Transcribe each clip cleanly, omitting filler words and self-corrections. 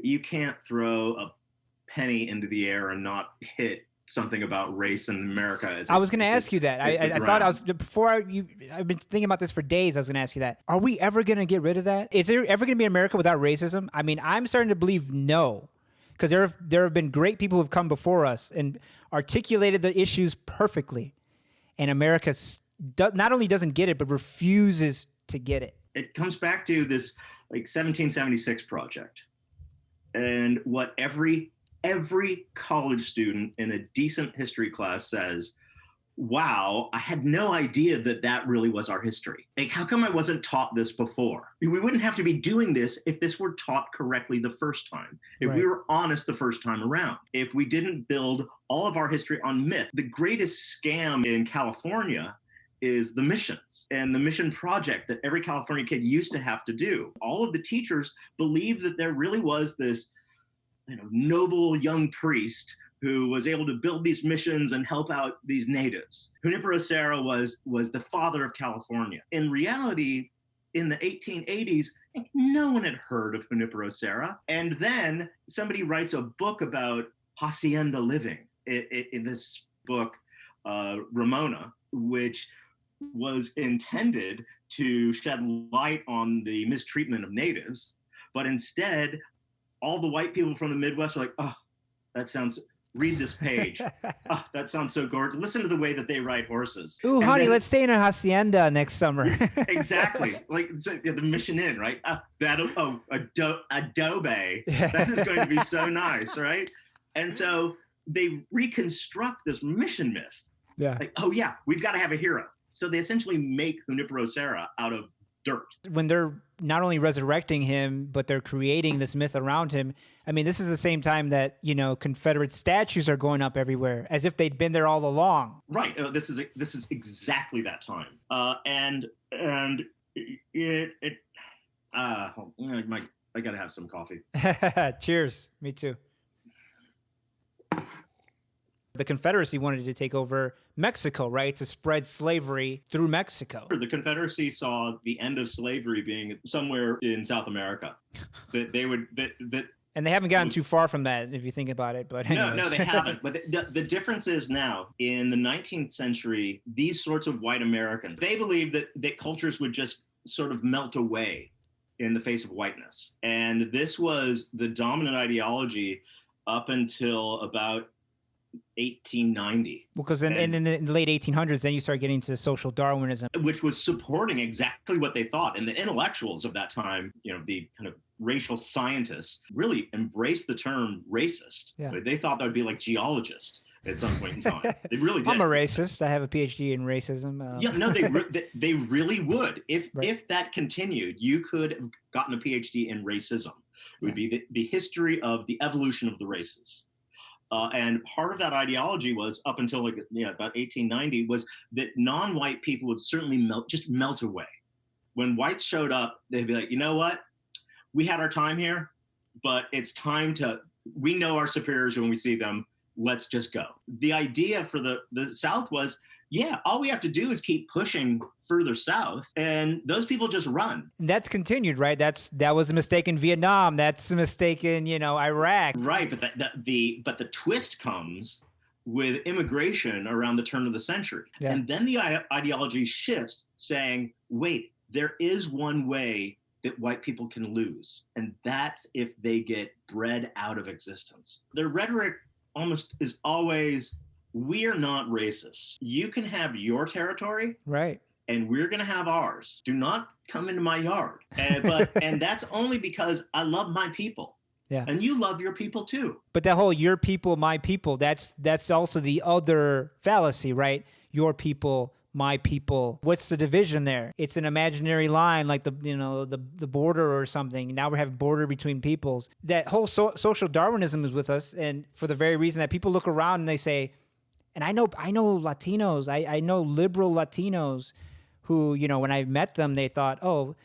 You can't throw a penny into the air and not hit something about race in America. I was going to ask you that. I thought I've been thinking about this for days. I was going to ask you that. Are we ever going to get rid of that? Is there ever going to be America without racism? I mean, I'm starting to believe no, because there have been great people who have come before us and articulated the issues perfectly, and America not only doesn't get it, but refuses to get it. It comes back to this like 1776 project, and what every college student in a decent history class says, wow, I had no idea that really was our history. Like, how come I wasn't taught this before? We wouldn't have to be doing this if this were taught correctly the first time, if we were honest the first time around, if we didn't build all of our history on myth. The greatest scam in California is the missions and the mission project that every California kid used to have to do. All of the teachers believed that there really was this noble young priest who was able to build these missions and help out these natives. Junipero Serra was the father of California. In reality, in the 1880s, no one had heard of Junipero Serra. And then somebody writes a book about hacienda living in this book, Ramona, which was intended to shed light on the mistreatment of natives. But instead, all the white people from the Midwest are like, oh, read this page. Oh, that sounds so gorgeous. Listen to the way that they ride horses. Ooh, honey, let's stay in a hacienda next summer. Exactly. Like the Mission Inn, right? Adobe. Yeah. That is going to be so nice, right? And so they reconstruct this mission myth. Yeah. Like, oh yeah, we've got to have a hero. So they essentially make Junipero Serra out of dirt. When they're not only resurrecting him, but they're creating this myth around him. I mean, this is the same time that, Confederate statues are going up everywhere as if they'd been there all along. Right. This is exactly that time. I got to have some coffee. Cheers. Me too. The Confederacy wanted to take over Mexico, right? To spread slavery through Mexico. The Confederacy saw the end of slavery being somewhere in South America. And they haven't gotten too far from that, if you think about it. But anyways. No, they haven't. But the difference is now, in the 19th century, these sorts of white Americans, they believed that cultures would just sort of melt away in the face of whiteness. And this was the dominant ideology up until about 1890. Because in the late 1800s, then you start getting to social Darwinism, which was supporting exactly what they thought. And the intellectuals of that time, the kind of racial scientists, really embraced the term racist. Yeah. They thought that would be like geologist at some point in time. They really did. I'm a racist. I have a PhD in racism. Yeah, no, they really would. If that continued, you could have gotten a PhD in racism. It would be the history of the evolution of the races. And part of that ideology was, up until about 1890, was that non-white people would certainly melt away. When whites showed up, they'd be like, you know what? We had our time here, but it's time we know our superiors when we see them. Let's just go. The idea for the South was, yeah, all we have to do is keep pushing further south, and those people just run. And that's continued, right? That was a mistake in Vietnam. That's a mistake in Iraq. Right, but the twist comes with immigration around the turn of the century, and then the ideology shifts, saying, "Wait, there is one way that white people can lose, and that's if they get bred out of existence." Their rhetoric almost is always, we're not racist. You can have your territory. Right. And we're going to have ours. Do not come into my yard. And that's only because I love my people. Yeah. And you love your people too. But that whole your people, my people, that's also the other fallacy, right? Your people, my people. What's the division there? It's an imaginary line, like the border or something. Now we have border between peoples. That whole social Darwinism is with us, and for the very reason that people look around and they say, and I know Latinos, I know liberal Latinos who, when I met them, they thought, oh,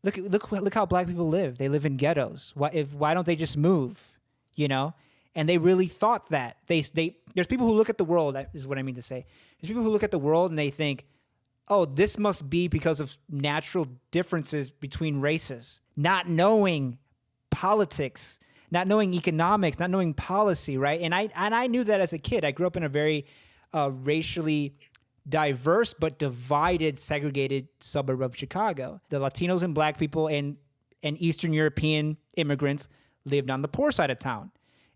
look how black people live. They live in ghettos. Why don't they just move? And they really thought that. There's people who look at the world, is what I mean to say. There's people who look at the world and they think, oh, this must be because of natural differences between races, not knowing politics, not knowing economics, not knowing policy, right? And I knew that as a kid. I grew up in a very racially diverse but divided, segregated suburb of Chicago. The Latinos and Black people and Eastern European immigrants lived on the poor side of town.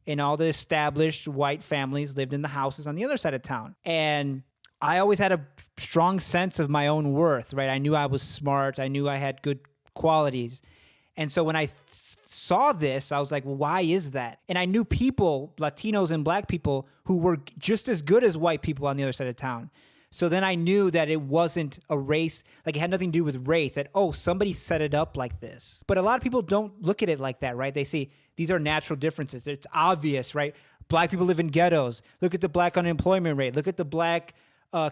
And all the established white families lived in the houses on the other side of town. And I always had a strong sense of my own worth, right? I knew I was smart. I knew I had good qualities. And so when I saw this, I was like, well, why is that? And I knew people, Latinos and Black people, who were just as good as white people on the other side of town. So then I knew that it wasn't a race, like it had nothing to do with race, that, oh, somebody set it up like this. But a lot of people don't look at it like that, right? They see these are natural differences. It's obvious, right? Black people live in ghettos. Look at the Black unemployment rate. Look at the Black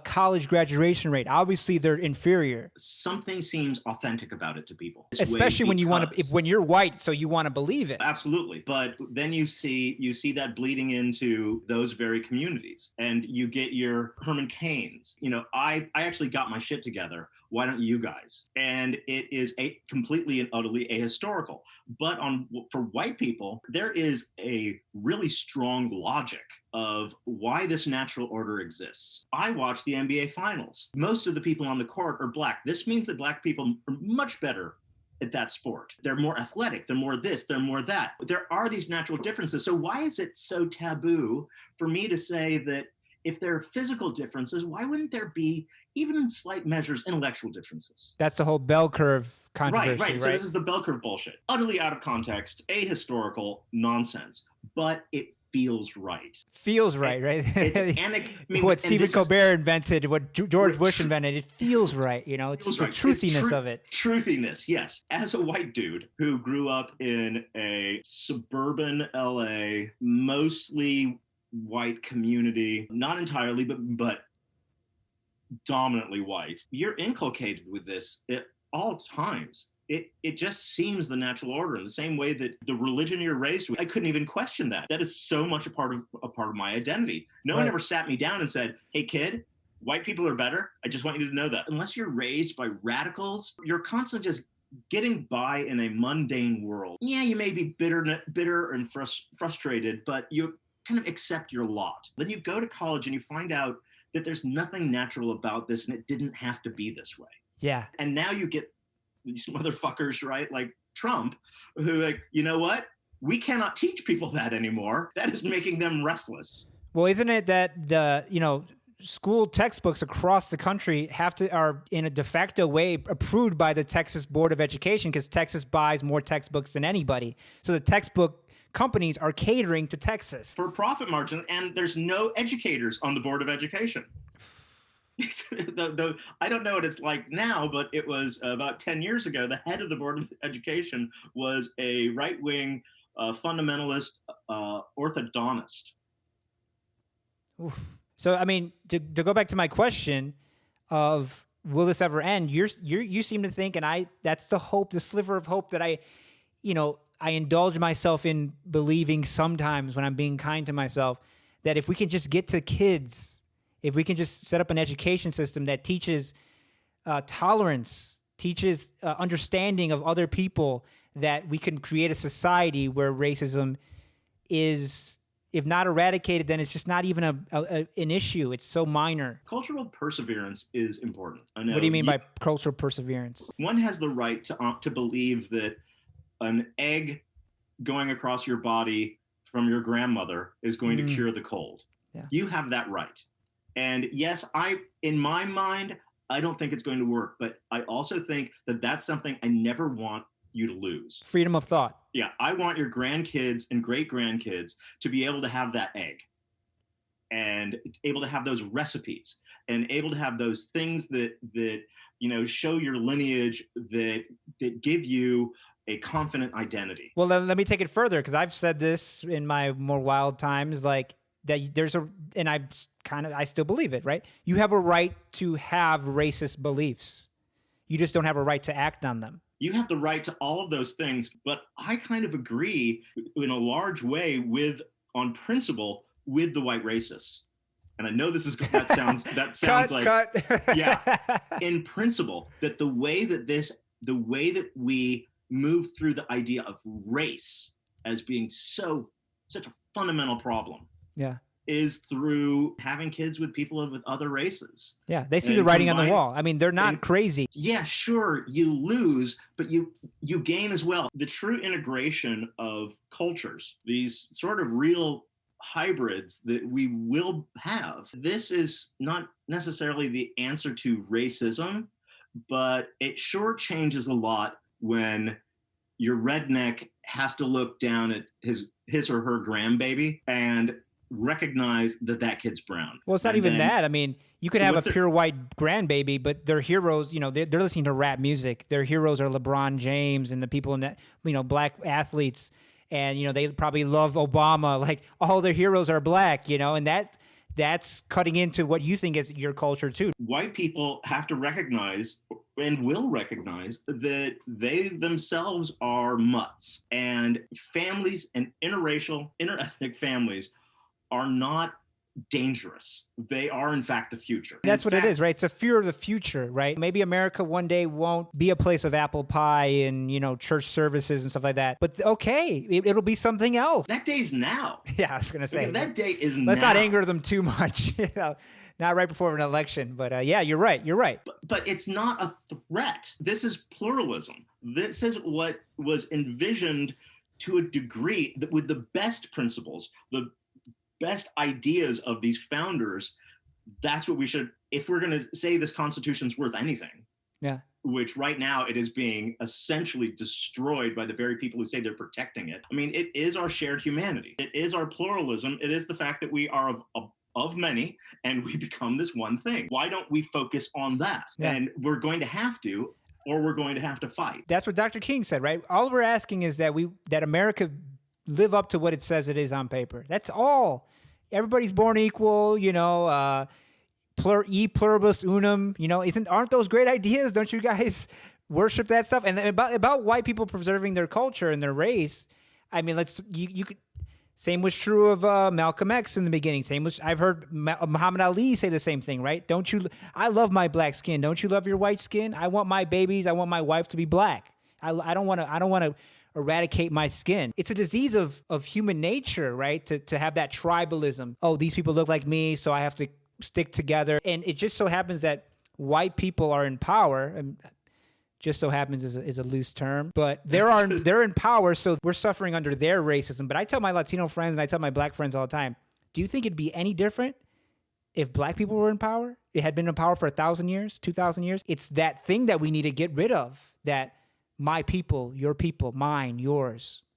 college graduation rate. Obviously, they're inferior. Something seems authentic about it to people, especially when you want to. When you're white, so you want to believe it. Absolutely, but then you see that bleeding into those very communities, and you get your Herman Cains. You know, I actually got my shit together. Why don't you guys? And it is completely and utterly ahistorical. But for white people, there is a really strong logic of why this natural order exists. I watch the NBA Finals. Most of the people on the court are Black. This means that Black people are much better at that sport. They're more athletic. They're more this. They're more that. There are these natural differences. So why is it so taboo for me to say that if there are physical differences, why wouldn't there be, even in slight measures, intellectual differences? That's the whole bell curve controversy, right? So this is the bell curve bullshit. Utterly out of context, ahistorical nonsense, but it feels right. Feels right? It's what Stephen Colbert invented, what George Bush invented, it feels right, you know? It's the truthiness of it. Truthiness, yes. As a white dude who grew up in a suburban LA, mostly white community, not entirely, but dominantly white, you're inculcated with this at all times. It just seems the natural order, in the same way that the religion you're raised with, I couldn't even question that. That is so much a part of my identity. No one ever sat me down and said, hey kid, white people are better. I just want you to know that. Unless you're raised by radicals, you're constantly just getting by in a mundane world. Yeah, you may be bitter and frustrated, but you kind of accept your lot. Then you go to college and you find out that there's nothing natural about this and it didn't have to be this way. Yeah. And now you get these motherfuckers, right, like Trump, who, like, you know what? We cannot teach people that anymore. That is making them restless. Well, isn't it that school textbooks across the country are in a de facto way approved by the Texas Board of Education, because Texas buys more textbooks than anybody. So the textbook companies are catering to Texas for profit margin, and there's no educators on the Board of Education. I don't know what it's like now, but it was about 10 years ago. The head of the Board of Education was a right-wing fundamentalist orthodontist. Oof. So, I mean, to go back to my question of will this ever end? You seem to think, and that's the hope, the sliver of hope that I indulge myself in believing sometimes when I'm being kind to myself, that if we can just get to kids, if we can just set up an education system that teaches tolerance, teaches understanding of other people, that we can create a society where racism is, if not eradicated, then it's just not even an issue. It's so minor. Cultural perseverance is important. I know. What do you mean by cultural perseverance? One has the right to believe that an egg going across your body from your grandmother is going to cure the cold. Yeah. You have that right. And yes, in my mind, I don't think it's going to work, but I also think that that's something I never want you to lose. Freedom of thought. Yeah, I want your grandkids and great-grandkids to be able to have that egg and able to have those recipes and able to have those things that show your lineage, that give you a confident identity. Well, let me take it further, because I've said this in my more wild times, like that I still believe it, right? You have a right to have racist beliefs. You just don't have a right to act on them. You have the right to all of those things, but I kind of agree in a large way on principle with the white racists. And I know that sounds cut. Yeah, in principle, that the way that we move through the idea of race as being such a fundamental problem Yeah. is through having kids with people with other races. Yeah. They see the writing on the wall. I mean, they're not crazy. Yeah, sure, you lose, but you gain as well. The true integration of cultures, these sort of real hybrids that we will have. This is not necessarily the answer to racism, but it sure changes a lot when your redneck has to look down at his or her grandbaby and recognize that kid's brown. Well, it's not even that. I mean, you could have a pure white grandbaby, but their heroes, you know, they're listening to rap music. Their heroes are LeBron James and the people in that, you know, black athletes. And, you know, they probably love Obama. Like, all their heroes are black, you know, and that's cutting into what you think is your culture too. White people have to recognize and will recognize that they themselves are mutts, and families and interethnic families are not dangerous. They are, in fact, the future. That's what it is, right? It's a fear of the future, right? Maybe America one day won't be a place of apple pie and, you know, church services and stuff like that. But okay, it'll be something else. That day's now. Yeah, I was going to say. That day is now. Let's not anger them too much. You know, not right before an election. But yeah, you're right. You're right. But it's not a threat. This is pluralism. This is what was envisioned to a degree that with the best principles, the best ideas of these founders. That's what we should, if we're going to say this Constitution's worth anything. Yeah. Which right now it is being essentially destroyed by the very people who say they're protecting it. I mean, it is our shared humanity. It is our pluralism. It is the fact that we are of many and we become this one thing. Why don't we focus on that? Yeah. And we're going to have to, or we're going to have to fight. That's what Dr. King said, right? All we're asking is that America live up to what it says it is on paper. That's all. Everybody's born equal, you know, e pluribus unum, you know, aren't those great ideas? Don't you guys worship that stuff? And about white people preserving their culture and their race, I mean, you could, same was true of Malcolm X in the beginning. I've heard Muhammad Ali say the same thing, right? I love my black skin. Don't you love your white skin? I want my babies, I want my wife to be black. I don't want to eradicate my skin. It's a disease of human nature, right? To have that tribalism. Oh, these people look like me, so I have to stick together. And it just so happens that white people are in power. And just so happens is a loose term, but they're in power, so we're suffering under their racism. But I tell my Latino friends and I tell my black friends all the time, do you think it'd be any different if black people were in power? It had been in power for 1,000 years, 2,000 years. It's that thing that we need to get rid of, that my people, your people, mine, yours.